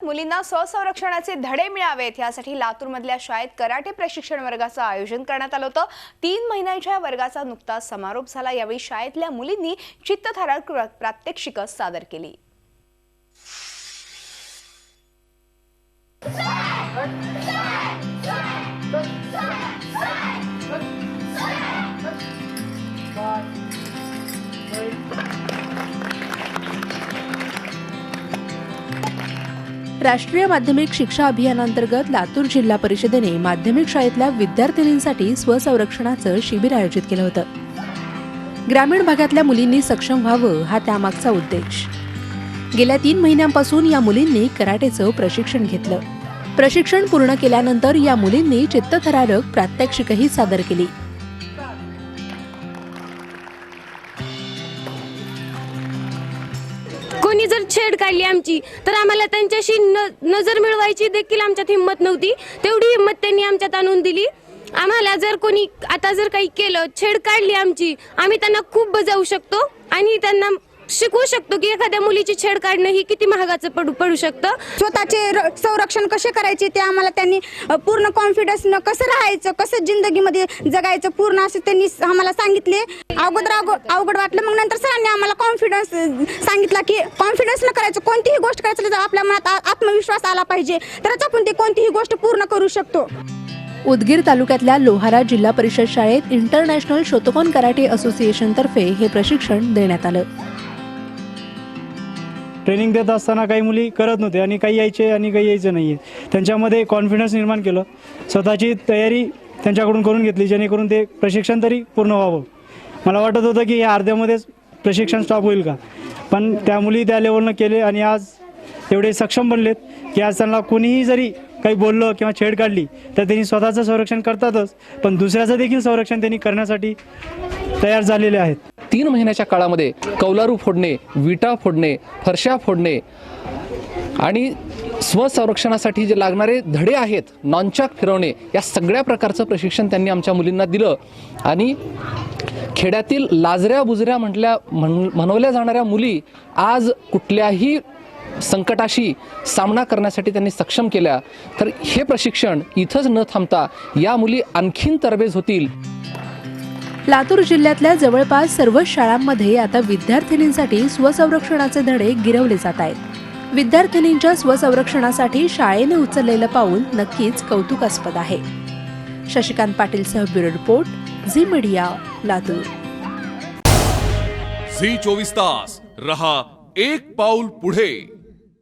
मुलींना स्वसंरक्षणाचे धडे मिळावेत यासाठी लातूरमधल्या शाळेत कराटे प्रशिक्षण वर्गाचं आयोजन करण्यात आलं होतं। 3 महिन्यांच्या वर्गाचा नुकताच समारोप झाला। यावेळी शाळेतल्या मुलींनी चित्तथरारक प्रात्यक्षिकं सादर केली। राष्ट्रीय माध्यमिक शिक्षा अभियानांतर्गत लातूर जिल्हा परिषदेने माध्यमिक शाळेतल्या विद्यार्थिनींसाठी स्वसंरक्षणाचं शिबिर आयोजित केलं होतं। ग्रामीण भागातल्या मुलींनी सक्षम व्हावं हा त्यामागचा उद्देश। गेल्या 3 महिन्यांपासून या मुलींनी कराटेचं प्रशिक्षण घेतलं। प्रशिक्षण पूर्ण केल्यानंतर या मुलींनी चित्तथरारक प्रात्यक्षिकही सादर केली। कोणी जर छेड काढली आमची तर आम्हाला त्यांच्याशी नजर मिळवायची देखील आमच्यात हिंमत नव्हती। तेवढी हिंमत त्यांनी आमच्यात आणून दिली। आम्हाला जर कोणी आता जर काही केलं, छेड काढली आमची, आम्ही त्यांना खूप बजावू शकतो आणि त्यांना शिकवू शकतो की एखाद्या मुलीची छेड काढणं ही किती महागाचं पडू शकतं। स्वतःचे संरक्षण कसे करायचे ते आम्हाला त्यांनी पूर्ण कॉन्फिडन्सनं कसं राहायचं, कसं जिंदगीमध्ये जगायचं पूर्ण असं त्यांनी आम्हाला सांगितले। अवघड वाटलं, मग नंतर सरांनी आम्हाला कॉन्फिडन्स सांगितला की कॉन्फिडन्सनं करायचं। कोणतीही गोष्ट करायचं तर आपल्या मनात आत्मविश्वास आला पाहिजे, तरच आपण ते कोणतीही गोष्ट पूर्ण करू शकतो। उदगीर तालुक्यातल्या लोहारा जिल्हा परिषद शाळेत इंटरनॅशनल शोतोकन कराटे असोसिएशन तर्फे हे प्रशिक्षण देण्यात आलं। ट्रेनिंग देत असताना काही मुली करत नव्हते आणि काही यायचे आणि काही यायचे नाहीये। त्यांच्यामध्ये कॉन्फिडन्स निर्माण केलं, स्वतःची तयारी त्यांच्याकडून करून घेतली जेणेकरून ते प्रशिक्षण तरी पूर्ण व्हावं। मला वाटत होतं की या अर्ध्यामध्येच प्रशिक्षण स्टॉप होईल का, पण त्या मुली त्या लेवलनं केले आणि आज एवढे सक्षम बनलेत की आज त्यांना कोणीही जरी काही बोललं किंवा छेड काढली तर त्यांनी स्वतःचं संरक्षण करतातच, पण दुसऱ्याचं देखील संरक्षण त्यांनी करण्यासाठी तयार झालेले आहेत। 3 महिन्याच्या काळामध्ये कौलारू फोडणे, विटा फोडणे, फरशा फोडणे आणि स्वसंरक्षणासाठी जे लागणारे धडे आहेत, नॉनचाक फिरवणे, या सगळ्या प्रकारचं प्रशिक्षण त्यांनी आमच्या मुलींना दिलं आणि खेड्यातील लाजऱ्या बुजऱ्या म्हणवल्या जाणाऱ्या मुली आज कुठल्याही संकटाशी सामना करण्यासाठी त्यांनी सक्षम केल्या। तर हे प्रशिक्षण इथंच न थांबता या मुली आणखीन तरबेज होतील। लातूर जिल्ह्यातल्या जवळपास सर्व शाळांमध्ये आता विद्यार्थिनींसाठी स्वसंरक्षणाचे धडे गिरवले जात आहेत। विद्यार्थिनींच्या स्वसंरक्षणासाठी शाळेने उचललेलं पाऊल नक्कीच कौतुकास्पद आहे। शशिकांत पाटीलसह bureau report, Zee Media, Latur. Zee 24 तास रहा एक पाऊल पुढे।